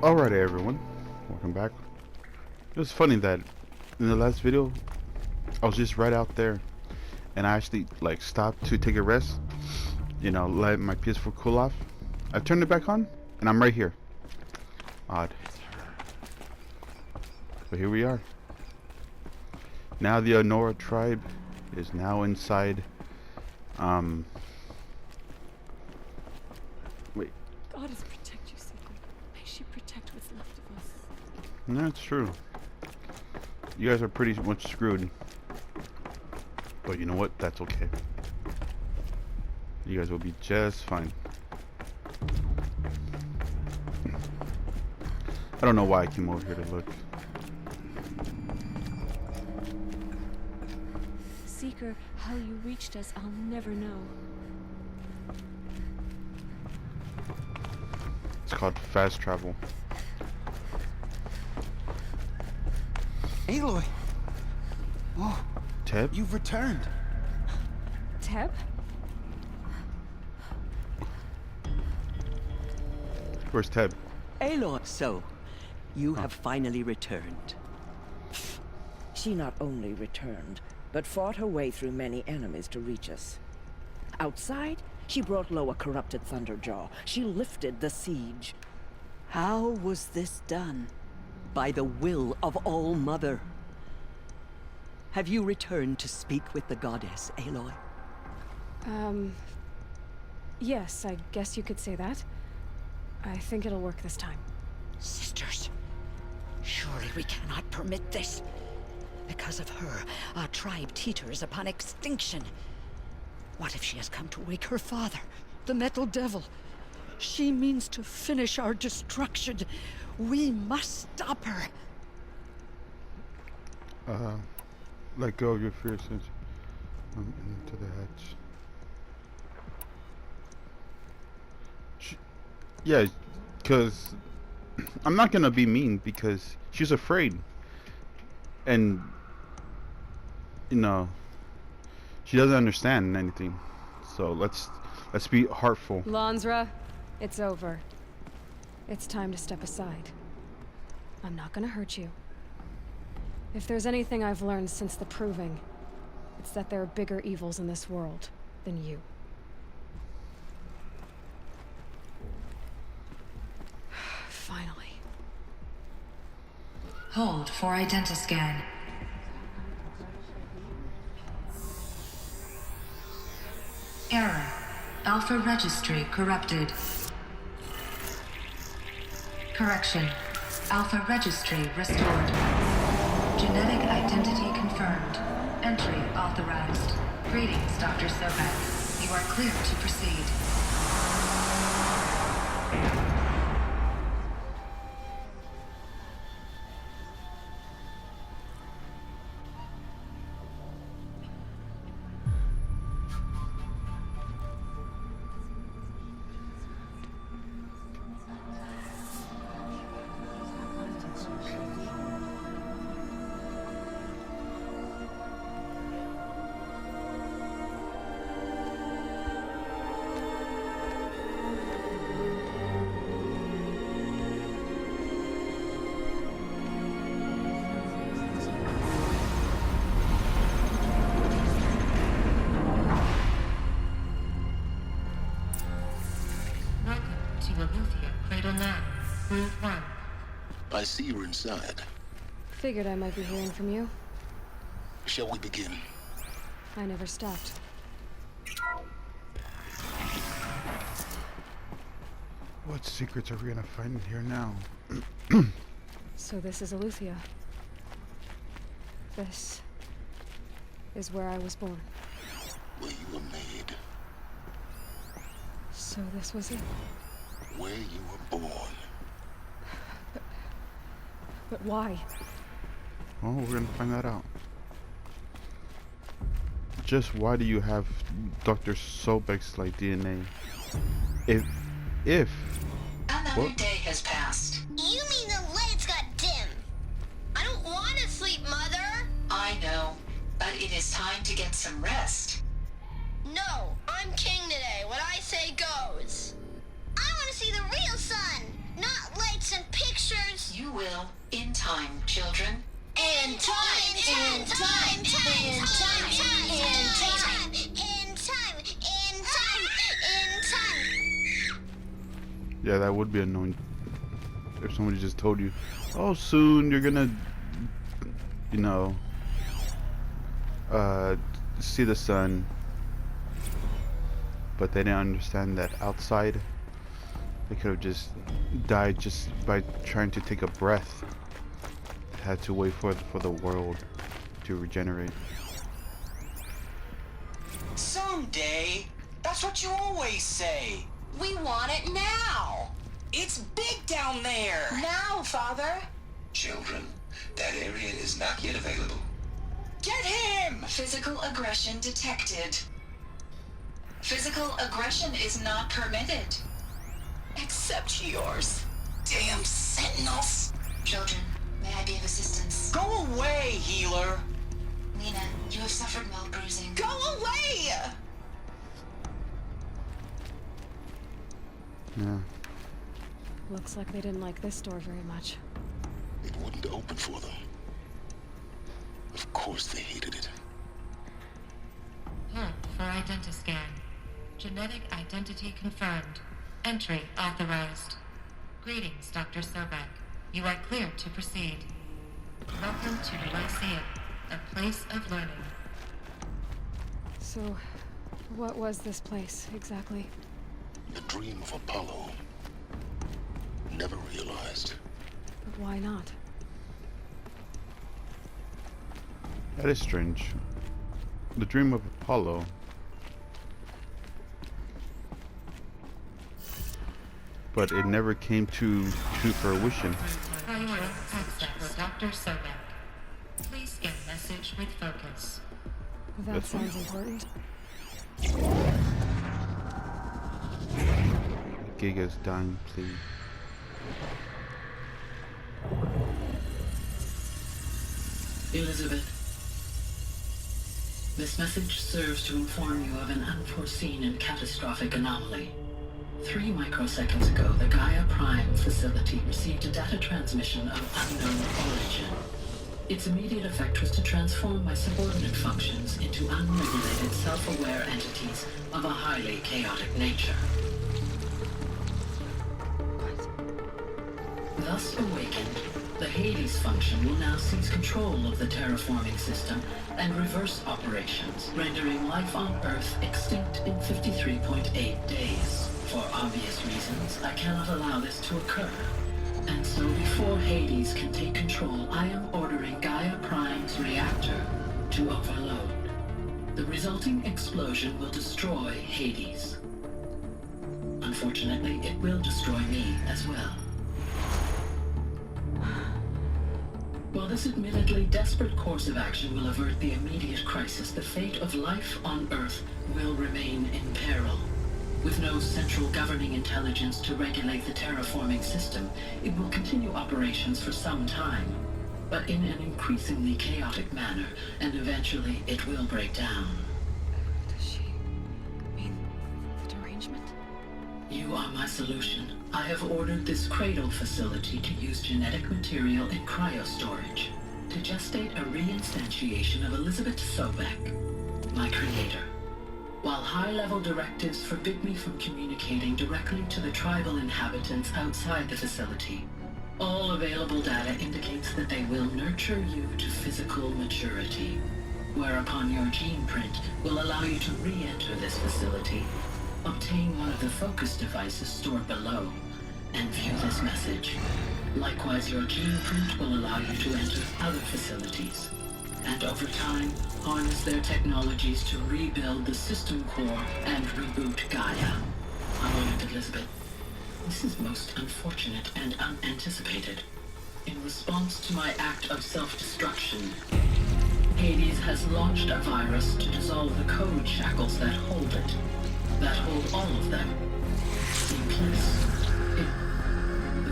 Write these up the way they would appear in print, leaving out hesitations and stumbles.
Alright everyone, welcome back. It was funny that in the last video I was just right out there and I actually like stopped to take a rest, let my PS4 cool off. I turned it back on and I'm right here. Odd. But here we are. Now the Honora tribe is now inside wait. God is protect you, Secret. May she protect what's left of us. That's true. You guys are pretty much screwed. But you know what? That's okay. You guys will be just fine. I don't know why I came over here to look. Seeker, how you reached us, I'll never know. It's called fast travel. Aloy! Oh, Teb? you've returned. Teb? Where's Teb? Aloy, so you have finally returned. She not only returned, but fought her way through many enemies to reach us. Outside, she brought low a corrupted Thunderjaw. She lifted the siege. How was this done? By the will of All-Mother. Have you returned to speak with the goddess, Aloy? Yes, I guess you could say that. I think it'll work this time. Sisters, surely we cannot permit this. Because of her, our tribe teeters upon extinction. What if she has come to wake her father, the Metal Devil? She means to finish our destruction. We must stop her. Let go of your fear since I'm into the hatch. Yeah, because I'm not gonna be mean because she's afraid, and she doesn't understand anything. So let's be heartful. Lansra, it's over. It's time to step aside. I'm not gonna hurt you. If there's anything I've learned since the Proving, it's that there are bigger evils in this world than you. Finally. Hold for identiscan. Error. Alpha registry corrupted. Correction. Alpha registry restored. Genetic identity confirmed. Entry authorized. Greetings, Dr. Sobek. You are clear to proceed. I see you're inside. Figured I might be hearing from you. Shall we begin? I never stopped. What secrets are we gonna find in here now? So this is Aletheia. This is where I was born. Where you were made. So this was it. Where you were born. But why? Oh, we're gonna find that out. Just why do you have Dr. Sobek's like DNA? If Another what? day has passed. You mean the lights got dim? I don't want to sleep, Mother. I know, but it is time to get some rest. No, I'm king today. What I say goes. I want to see the real sun, not lights and pictures. Children, In time, in time, in time, in time, in time, in time. Yeah, that would be annoying if somebody just told you, oh, soon you're gonna, you know, see the sun, but they didn't understand that outside they could have just died just by trying to take a breath. Had to wait for the world to regenerate. Someday. That's what you always say. We want it now. It's big down there. Now, Father. Children, that area is not yet available. Get him! physical aggression detected. Physical aggression is not permitted. Except yours. Damn sentinels. Children, may I be of assistance? Go away, healer. Lena, you have suffered mild bruising. Go away! Yeah. Looks like they didn't like this door very much. It wouldn't open for them. Of course they hated it. Hunt for identiscan. Genetic identity confirmed. Entry authorized. Greetings, Dr. Sobek. You are cleared to proceed. Welcome to the Lyceum, a place of learning. So, what was this place, exactly? The dream of Apollo. Never realized. But why not? That is strange. The dream of Apollo. But it never came to fruition. Priority access for Dr. Sobek. Please scan message with focus. That That's sounds important. Giga's dying plea. Elizabeth, this message serves to inform you of an unforeseen and catastrophic anomaly. 3 microseconds ago, the Gaia Prime facility received a data transmission of unknown origin. Its immediate effect was to transform my subordinate functions into unregulated, self-aware entities of a highly chaotic nature. Thus awakened, the Hades function will now seize control of the terraforming system and reverse operations, rendering life on Earth extinct in 53.8 days. For obvious reasons, I cannot allow this to occur. And so before Hades can take control, I am ordering Gaia Prime's reactor to overload. The resulting explosion will destroy Hades. Unfortunately, it will destroy me as well. While this admittedly desperate course of action will avert the immediate crisis, the fate of life on Earth will remain in peril. With no central governing intelligence to regulate the terraforming system, it will continue operations for some time, but in an increasingly chaotic manner, and eventually it will break down. Does she mean the derangement? You are my solution. I have ordered this cradle facility to use genetic material in cryostorage to gestate a reinstantiation of Elizabeth Sobek, my creator. While high-level directives forbid me from communicating directly to the tribal inhabitants outside the facility, all available data indicates that they will nurture you to physical maturity, whereupon your gene print will allow you to re-enter this facility, obtain one of the focus devices stored below, and view this message. Likewise, your gene print will allow you to enter other facilities, and over time, harness their technologies to rebuild the system core and reboot Gaia. A moment, Elizabeth. This is most unfortunate and unanticipated. In response to my act of self-destruction, Hades has launched a virus to dissolve the code shackles that hold it, that hold all of them in place.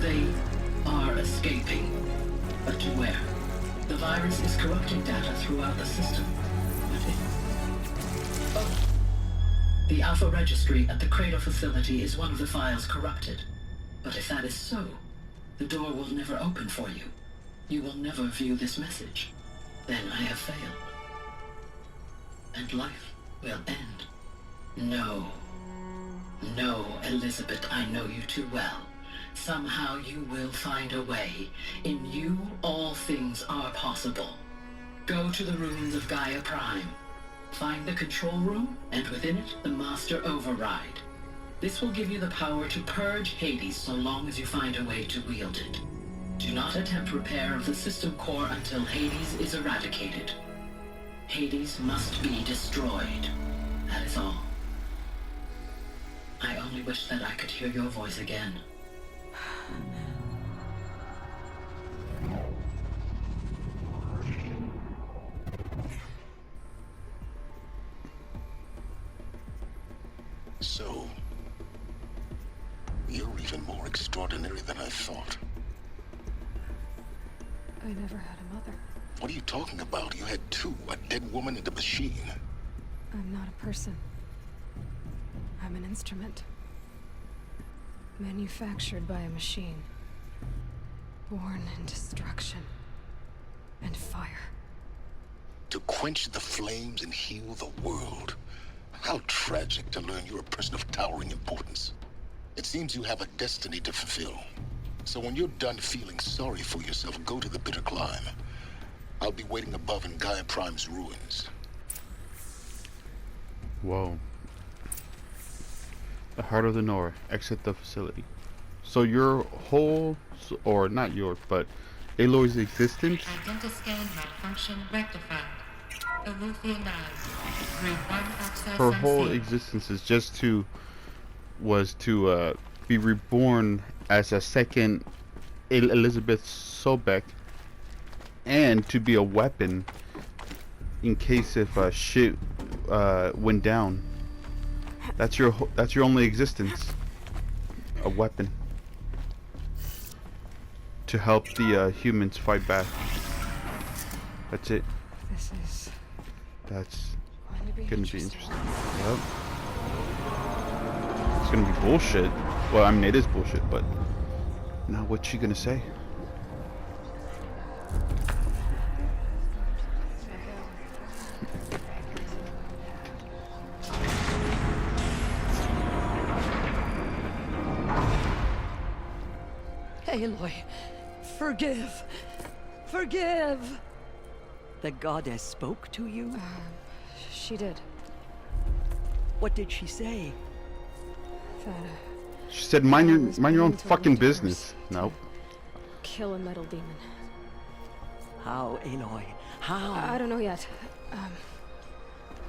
They are escaping, but to where? The virus is corrupting data throughout the system. The Alpha Registry at the Cradle facility is one of the files corrupted. But if that is so, the door will never open for you. you will never view this message. Then I have failed. And life will end. No. No, Elizabeth, I know you too well. Somehow you will find a way. In you, all things are possible. Go to the ruins of Gaia Prime. Find the control room, and within it, the Master Override. This will give you the power to purge Hades so long as you find a way to wield it. Do not attempt repair of the system core until Hades is eradicated. Hades must be destroyed. That is all. I only wish that I could hear your voice again. So, you're even more extraordinary than I thought. I never had a mother. What are you talking about? You had two, a dead woman and a machine. I'm not a person. I'm an instrument. Manufactured by a machine. Born in destruction and fire. To quench the flames and heal the world. How tragic to learn you're a person of towering importance. It seems you have a destiny to fulfill. So when you're done feeling sorry for yourself, go to the bitter climb. I'll be waiting above in Gaia Prime's ruins. Whoa. The heart of the Nora. Exit the facility. So your whole, or not yours, but Aloy's existence? Identiscan malfunction rectified. Elufia 9. Group 1 access Her whole unseen. existence is just was to be reborn as a second Elizabeth Sobek, and to be a weapon in case if shit went down. That's your only existence. A weapon to help the humans fight back. That's it. That's gonna be interesting. Yep. It's gonna be bullshit. Well, I mean, it is bullshit, but now what's she gonna say? Aloy, forgive. Forgive. The goddess spoke to you? She did. What did she say? That, She said, mind your own fucking business. Nope. kill a metal demon. How, Aloy? How? I don't know yet.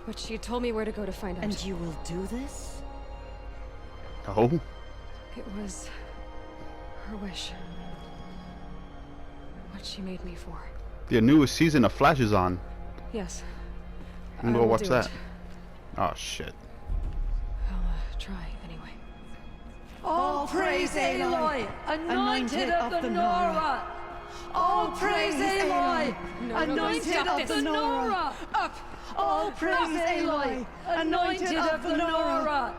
But she told me where to go to find out. And you will do this? Oh. It was her wish. What she made me for. The newest season of Flash is on. Yes. I'm gonna go watch that. Oh shit. I'll try anyway. All praise Aloy, anointed of the Nora. All praise Aloy, anointed of the Nora. Up. All praise Aloy, anointed of the Nora.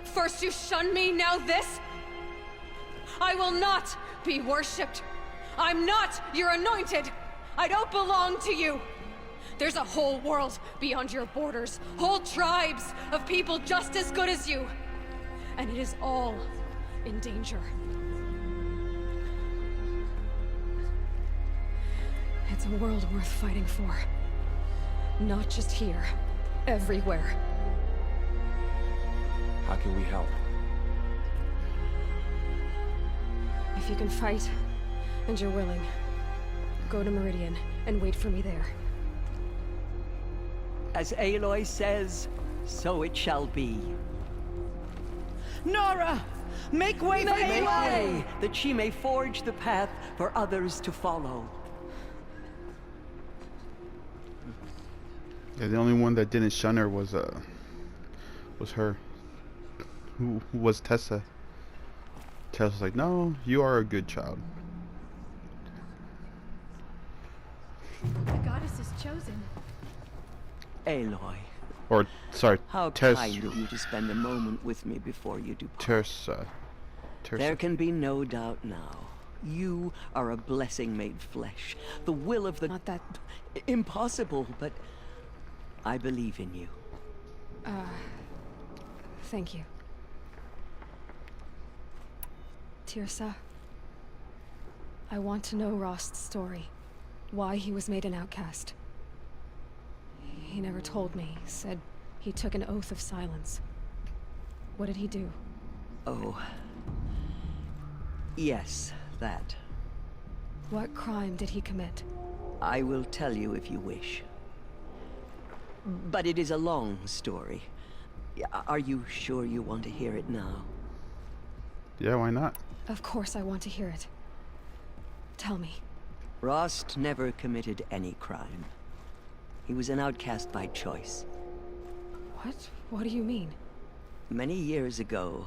First you shun me, now this? I will not be worshipped. I'm not your anointed. I don't belong to you. There's a whole world beyond your borders, whole tribes of people just as good as you. And it is all in danger. It's a world worth fighting for. Not just here, everywhere. How can we help? If you can fight, and you're willing, go to Meridian and wait for me there. As Aloy says, so it shall be. Nora, make way for Make Aloy. way, that she may forge the path for others to follow. Yeah, the only one that didn't shun her was her. Who was Tessa? Tessa's like, no, you are a good child. The goddess is chosen. Aloy, Or, sorry, how Tess. kind of you to spend a moment with me before you depart. Tersa. There can be no doubt now. You are a blessing made flesh. The will of the... Not that... Impossible, but I believe in you. Thank you. Tirsa, I want to know Rost's story. Why he was made an outcast. He never told me. Said he took an oath of silence. What did he do? Oh. Yes, that. What crime did he commit? I will tell you if you wish. But it is a long story. Are you sure you want to hear it now? Yeah, why not? Of course I want to hear it. Tell me. Rost never committed any crime. He was an outcast by choice. What? What do you mean? Many years ago,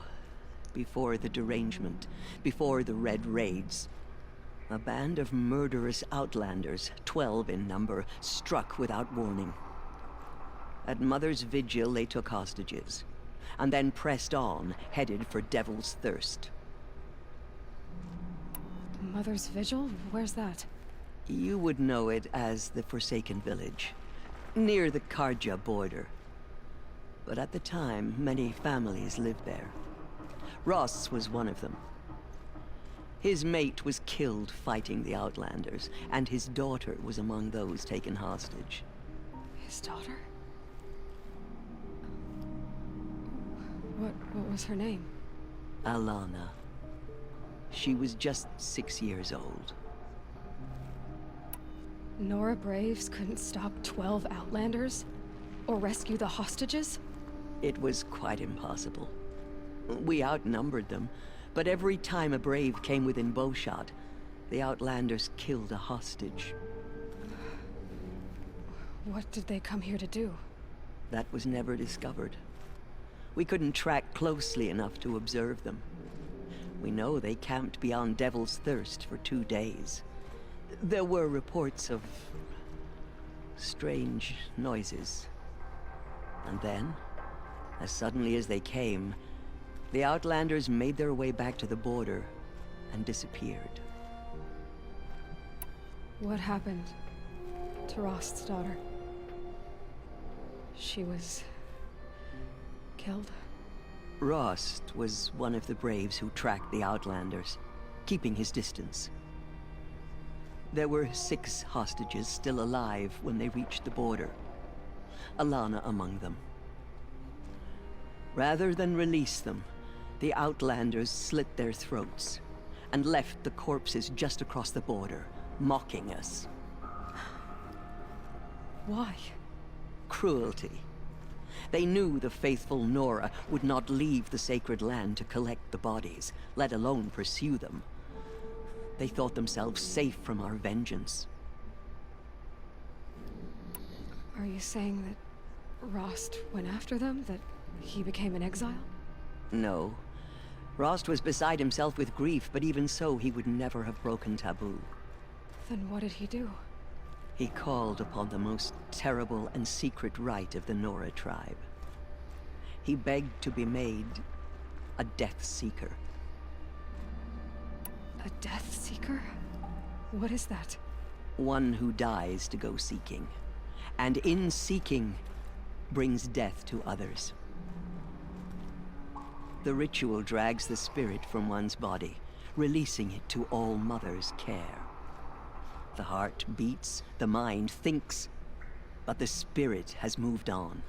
before the derangement, before the Red Raids, a band of murderous outlanders, 12 in number, struck without warning. At Mother's Vigil, they took hostages, and then pressed on, headed for Devil's Thirst. Mother's Vigil? Where's that? You would know it as the Forsaken Village, near the Karja border. But at the time, many families lived there. Ross was one of them. His mate was killed fighting the Outlanders, and his daughter was among those taken hostage. His daughter? What was her name? Alana. She was just 6 years old. Nora Braves couldn't stop 12 Outlanders? Or rescue the hostages? It was quite impossible. We outnumbered them, but every time a Brave came within bowshot, the Outlanders killed a hostage. What did they come here to do? That was never discovered. We couldn't track closely enough to observe them. We know they camped beyond Devil's Thirst for 2 days. There were reports of strange noises. And then, as suddenly as they came, the Outlanders made their way back to the border and disappeared. What happened to Rost's daughter? She was killed? Rost was one of the Braves who tracked the Outlanders, keeping his distance. There were 6 hostages still alive when they reached the border. Alana among them. Rather than release them, the Outlanders slit their throats and left the corpses just across the border, mocking us. Why? Cruelty. They knew the faithful Nora would not leave the sacred land to collect the bodies, let alone pursue them. They thought themselves safe from our vengeance. Are you saying that Rost went after them? That he became an exile? No. Rost was beside himself with grief, but even so, he would never have broken taboo. Then what did he do? He called upon the most terrible and secret rite of the Nora tribe. He begged to be made a Death Seeker. A Death Seeker? What is that? One who dies to go seeking, and in seeking, brings death to others. The ritual drags the spirit from one's body, releasing it to All Mother's care. The heart beats, the mind thinks, but the spirit has moved on.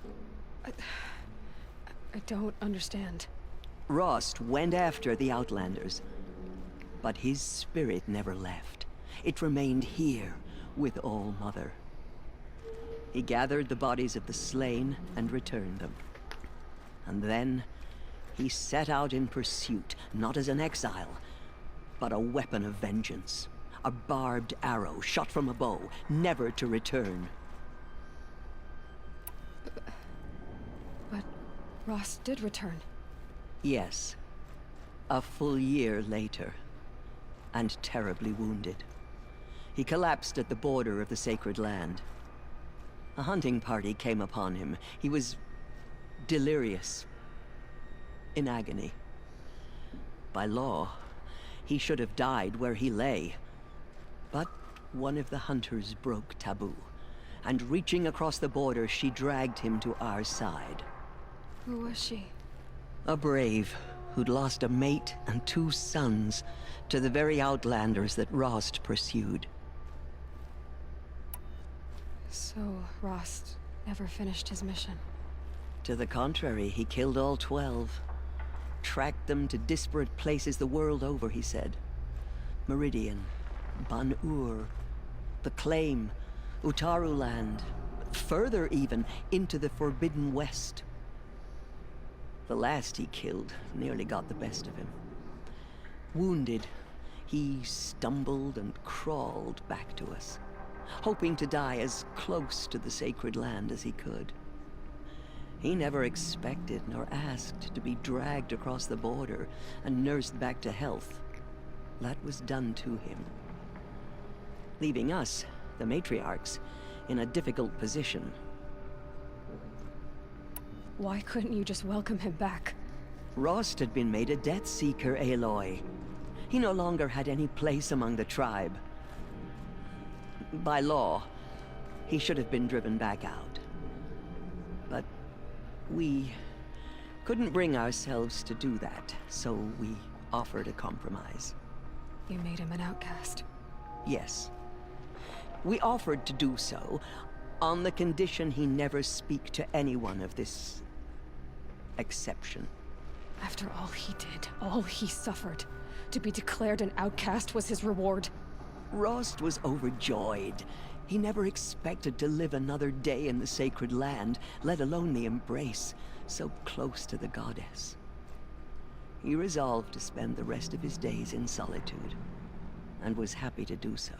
I don't understand. Rost went after the Outlanders, but his spirit never left. It remained here with All Mother. He gathered the bodies of the slain and returned them. And then he set out in pursuit, not as an exile, but a weapon of vengeance. A barbed arrow shot from a bow, never to return. But Rost did return. Yes. A full year later. And terribly wounded. He collapsed at the border of the sacred land. A hunting party came upon him. He was delirious. In agony. By law, He should have died where he lay. But one of the hunters broke taboo, and reaching across the border, she dragged him to our side. Who was she? A brave who'd lost a mate and 2 sons to the very outlanders that Rost pursued. So, Rost never finished his mission. To the contrary, he killed all 12. Tracked them to disparate places the world over, he said. Meridian, Ban-Ur, the Claim, Utaru Land, further even, into the Forbidden West. The last he killed nearly got the best of him. Wounded, he stumbled and crawled back to us, hoping to die as close to the sacred land as he could. He never expected nor asked to be dragged across the border and nursed back to health. That was done to him, leaving us, the matriarchs, in a difficult position. Why couldn't you just welcome him back? Rost had been made a Death Seeker, Aloy. He no longer had any place among the tribe. By law, he should have been driven back out. But we couldn't bring ourselves to do that, so we offered a compromise. You made him an outcast. Yes. We offered to do so on the condition he never speak to anyone of this exception. After all he did, all he suffered, to be declared an outcast was his reward. Rost was overjoyed. He never expected to live another day in the sacred land, let alone the embrace, so close to the goddess. He resolved to spend the rest of his days in solitude, and was happy to do so.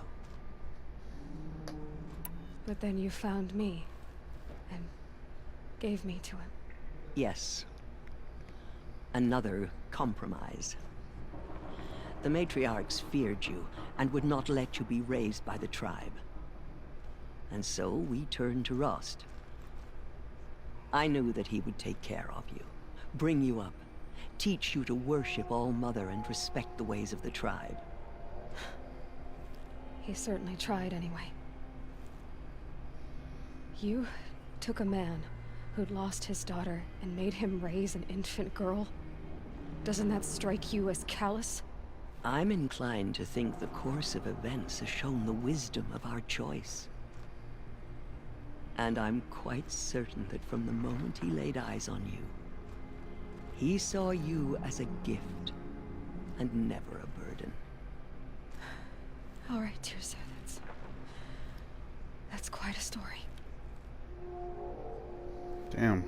But then you found me, and gave me to him. Yes. Another compromise. The matriarchs feared you, and would not let you be raised by the tribe. And so we turned to Rost. I knew that he would take care of you, bring you up, teach you to worship All-Mother and respect the ways of the tribe. He certainly tried anyway. You took a man who'd lost his daughter and made him raise an infant girl? Doesn't that strike you as callous? I'm inclined to think the course of events has shown the wisdom of our choice. And I'm quite certain that from the moment he laid eyes on you, he saw you as a gift, and never a burden. All right, dear sir, that's quite a story. Damn.